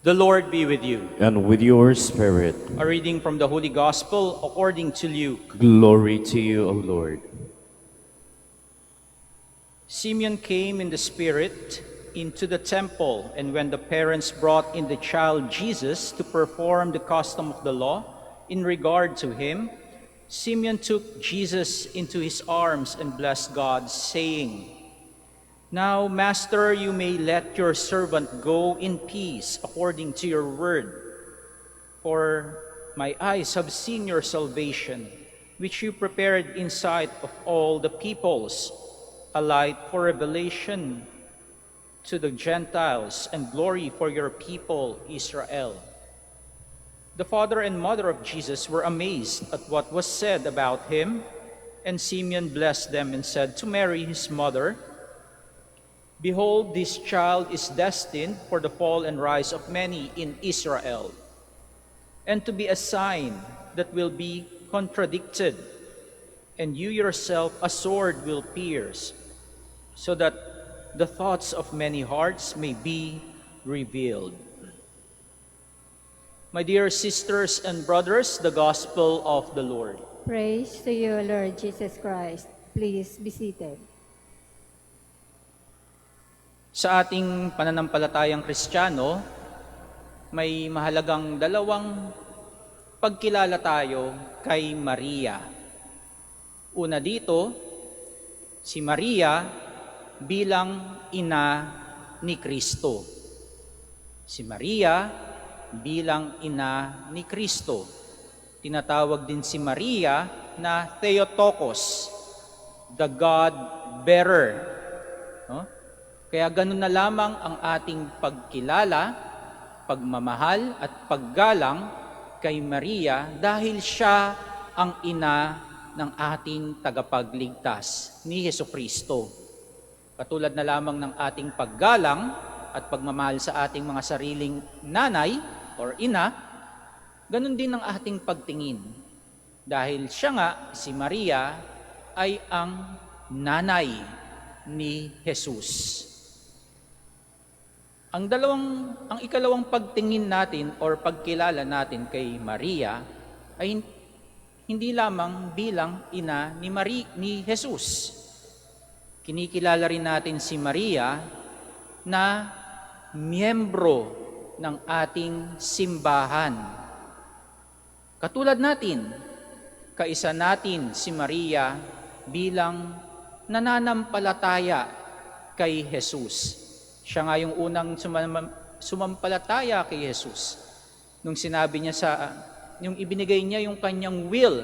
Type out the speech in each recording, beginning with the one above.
The Lord be with you. And with your spirit. A reading from the Holy Gospel according to Luke. Glory to you, O Lord. Simeon came in the Spirit into the temple, and when the parents brought in the child Jesus to perform the custom of the law in regard to him, Simeon took Jesus into his arms and blessed God, saying, "Now, Master, you may let your servant go in peace according to your word. For my eyes have seen your salvation, which you prepared in sight of all the peoples, a light for revelation to the Gentiles and glory for your people Israel." The father and mother of Jesus were amazed at what was said about him, and Simeon blessed them and said to Mary, his mother, "Behold, this child is destined for the fall and rise of many in Israel, and to be a sign that will be contradicted, and you yourself a sword will pierce, so that the thoughts of many hearts may be revealed." My dear sisters and brothers, the Gospel of the Lord. Praise to you, Lord Jesus Christ. Please be seated. Sa ating pananampalatayang Kristiyano, may mahalagang dalawang pagkilala tayo kay Maria. Una dito, si Maria bilang ina ni Kristo. Si Maria bilang ina ni Kristo. Tinatawag din si Maria na Theotokos, the God-bearer. No? Kaya ganun na lamang ang ating pagkilala, pagmamahal at paggalang kay Maria dahil siya ang ina ng ating tagapagligtas ni Hesukristo. Katulad na lamang ng ating paggalang at pagmamahal sa ating mga sariling nanay or ina, ganun din ang ating pagtingin. Dahil siya nga, si Maria, ay ang nanay ni Jesus. Ang ikalawang pagtingin natin or pagkilala natin kay Maria ay hindi lamang bilang ina ni Jesus. Kinikilala rin natin si Maria na miyembro ng ating simbahan. Katulad natin, kaisa natin si Maria bilang nananampalataya kay Jesus. Siya nga yung unang sumampalataya kay Jesus. Nung sinabi niya yung ibinigay niya yung kanyang will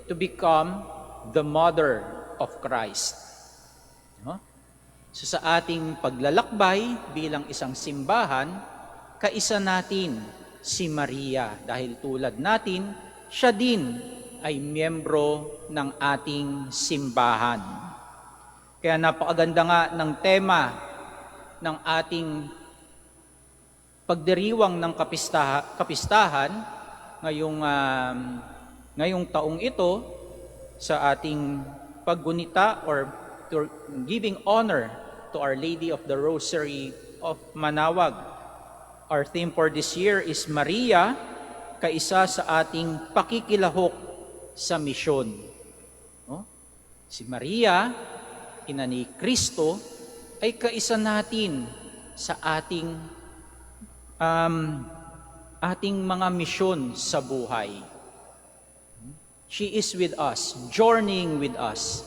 to become the mother of Christ. No? So sa ating paglalakbay bilang isang simbahan, kaisa natin si Maria dahil tulad natin, siya din ay miyembro ng ating simbahan. Kaya napakaganda nga ng tema ng ating pagdiriwang ng kapistahan ngayong taong ito sa ating paggunita or giving honor to Our Lady of the Rosary of Manaoag. Our theme for this year is Maria, kaisa sa ating pakikilahok sa misyon. No? Si Maria, ina ni Kristo, ay kaisa natin sa ating mga misyon sa buhay. She is with us, journeying with us.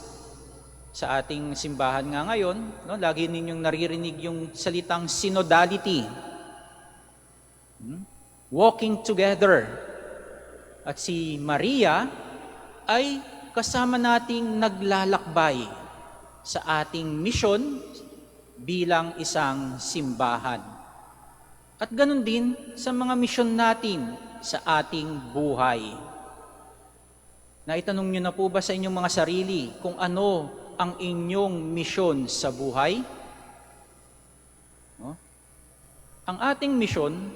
Sa ating simbahan nga ngayon, no, lagi ninyong naririnig yung salitang synodality. Walking together. At si Maria ay kasama nating naglalakbay sa ating misyon bilang isang simbahan. At ganun din sa mga misyon natin sa ating buhay. Naitanong nyo na po ba sa inyong mga sarili kung ano ang inyong misyon sa buhay? No? Ang ating misyon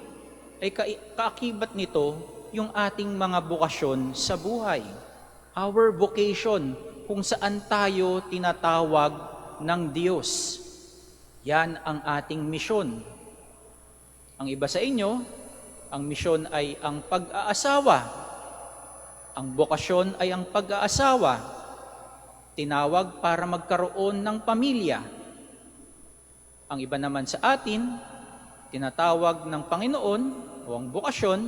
ay kaakibat nito yung ating mga bokasyon sa buhay. Our vocation, kung saan tayo tinatawag ng Diyos. Yan ang ating misyon. Ang iba sa inyo, ang misyon ay ang pag-aasawa. Ang bokasyon ay ang pag-aasawa. Tinawag para magkaroon ng pamilya. Ang iba naman sa atin, tinatawag ng Panginoon o ang bokasyon,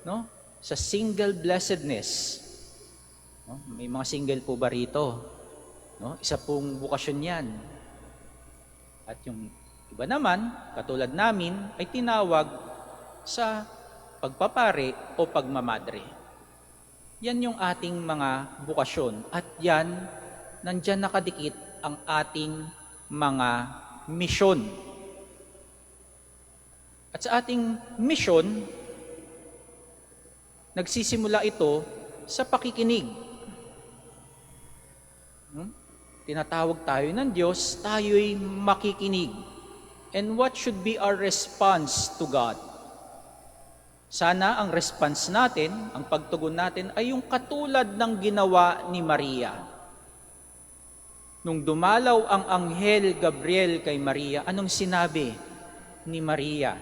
no, sa single blessedness. No? May mga single po ba rito? No? Isa pong bokasyon yan. At yung iba naman, katulad namin, ay tinawag sa pagpapare o pagmamadre. Yan yung ating mga bokasyon. At yan, nandyan nakadikit ang ating mga misyon. At sa ating misyon, nagsisimula ito sa pakikinig. Tinatawag tayo ng Diyos, tayo'y makikinig. And what should be our response to God? Sana ang response natin, ang pagtugon natin, ay yung katulad ng ginawa ni Maria. Nung dumalaw ang Anghel Gabriel kay Maria, anong sinabi ni Maria?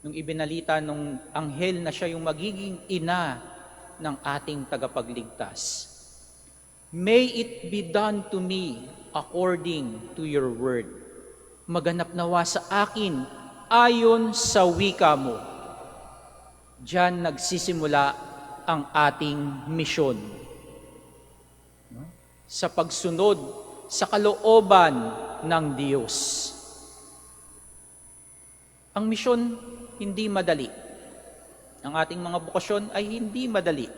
Nung ibinalita nung Anghel na siya yung magiging ina ng ating tagapagligtas. May it be done to me according to your word. Maganap nawa sa akin ayon sa wika mo. Diyan nagsisimula ang ating misyon. Sa pagsunod sa kalooban ng Diyos. Ang misyon hindi madali. Ang ating mga bokasyon ay hindi madali.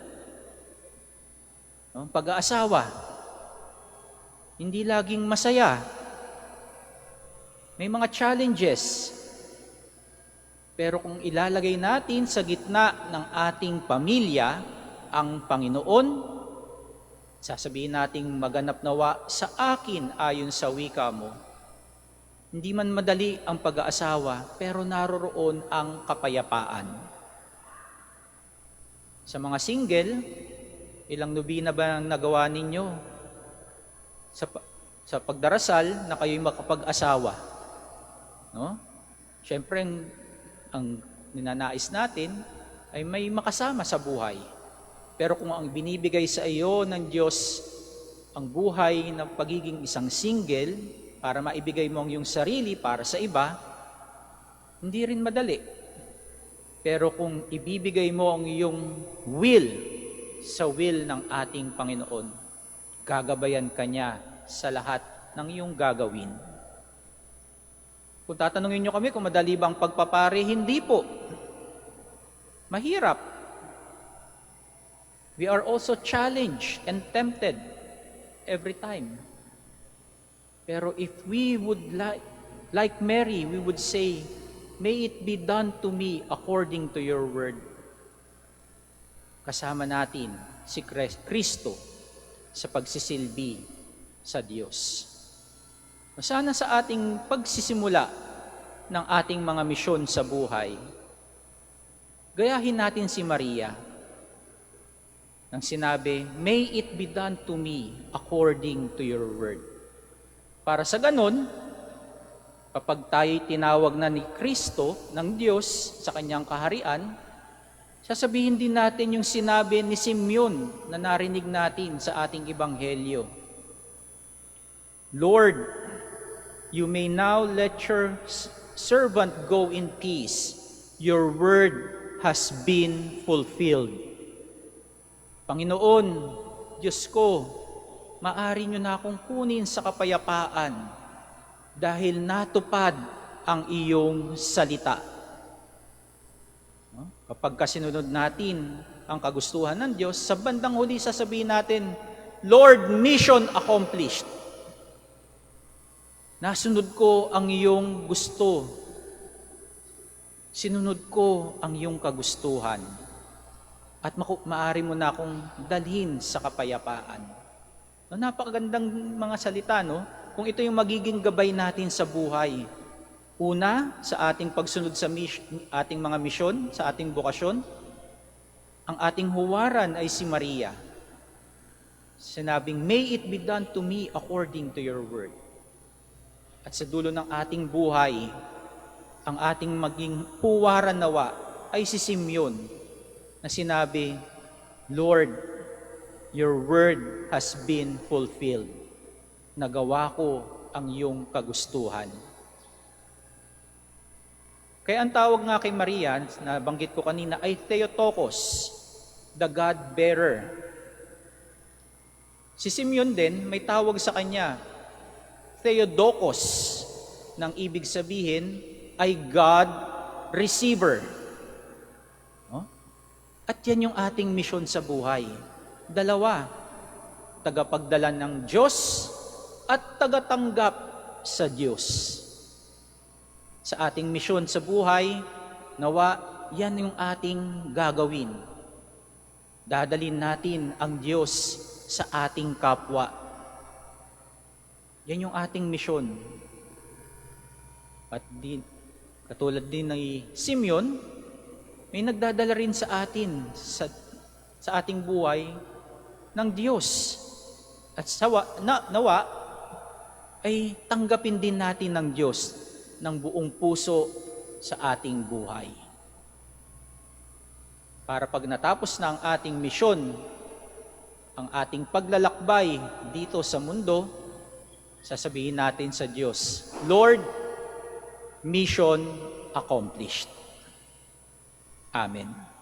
Pag-aasawa, hindi laging masaya. May mga challenges. Pero kung ilalagay natin sa gitna ng ating pamilya ang Panginoon, sasabihin nating maganap nawa sa akin ayon sa wika mo. Hindi man madali ang pag-aasawa, pero naroroon ang kapayapaan. Sa mga single, ilang nobina ba ang nagawa ninyo sa pagdarasal na kayo'y makapag-asawa? No? Siyempre, ang ninanais natin ay may makasama sa buhay. Pero kung ang binibigay sa iyo ng Diyos ang buhay ng pagiging isang single para maibigay mo ang iyong sarili para sa iba, hindi rin madali. Pero kung ibibigay mo ang iyong will sa will ng ating Panginoon, gagabayan ka niya sa lahat ng iyong gagawin. Kung tatanungin niyo kami kung madali ba ang pagpapare, hindi po. Mahirap. We are also challenged and tempted every time. Pero if we would like Mary, we would say, may it be done to me according to your word. Kasama natin si Kristo sa pagsisilbi sa Diyos. Sana sa ating pagsisimula ng ating mga misyon sa buhay, gayahin natin si Maria nang sinabi, may it be done to me according to your word. Para sa ganon, kapag tayo'y tinawag na ni Kristo, ng Diyos, sa kanyang kaharian, sasabihin din natin yung sinabi ni Simeon na narinig natin sa ating ebanghelyo. Lord, you may now let your servant go in peace. Your word has been fulfilled. Panginoon, Diyos ko, maaari nyo na akong kunin sa kapayapaan dahil natupad ang iyong salita. Kapag kasinunod natin ang kagustuhan ng Diyos, sa bandang huli sasabihin natin, Lord, mission accomplished. Nasunod ko ang iyong gusto. Sinunod ko ang iyong kagustuhan. At maaari mo na akong dalhin sa kapayapaan. Napakagandang mga salita, no? Kung ito yung magiging gabay natin sa buhay. Una, sa ating pagsunod sa ating mga misyon, sa ating bokasyon, ang ating huwaran ay si Maria. Sinabing, may it be done to me according to your word. At sa dulo ng ating buhay, ang ating maging puwaran nawa ay si Simeon na sinabi, Lord, your word has been fulfilled. Nagawa ko ang iyong kagustuhan. Kaya ang tawag nga kay Maria, na banggit ko kanina, ay Theotokos, the God-bearer. Si Simeon din, may tawag sa kanya, Theodokos, nang ibig sabihin ay God receiver. No? At yan yung ating misyon sa buhay. Dalawa, tagapagdala ng Diyos at tagatanggap sa Diyos. Sa ating misyon sa buhay, nawa yan yung ating gagawin. Dadalin natin ang Diyos sa ating kapwa. Yan yung ating misyon. At katulad din ni Simeon, may nagdadala rin sa atin, sa ating buhay, ng Diyos. At nawa ay tanggapin din natin ng Diyos ng buong puso sa ating buhay. Para pag natapos na ang ating misyon, ang ating paglalakbay dito sa mundo, sasabihin natin sa Diyos, Lord, mission accomplished. Amen.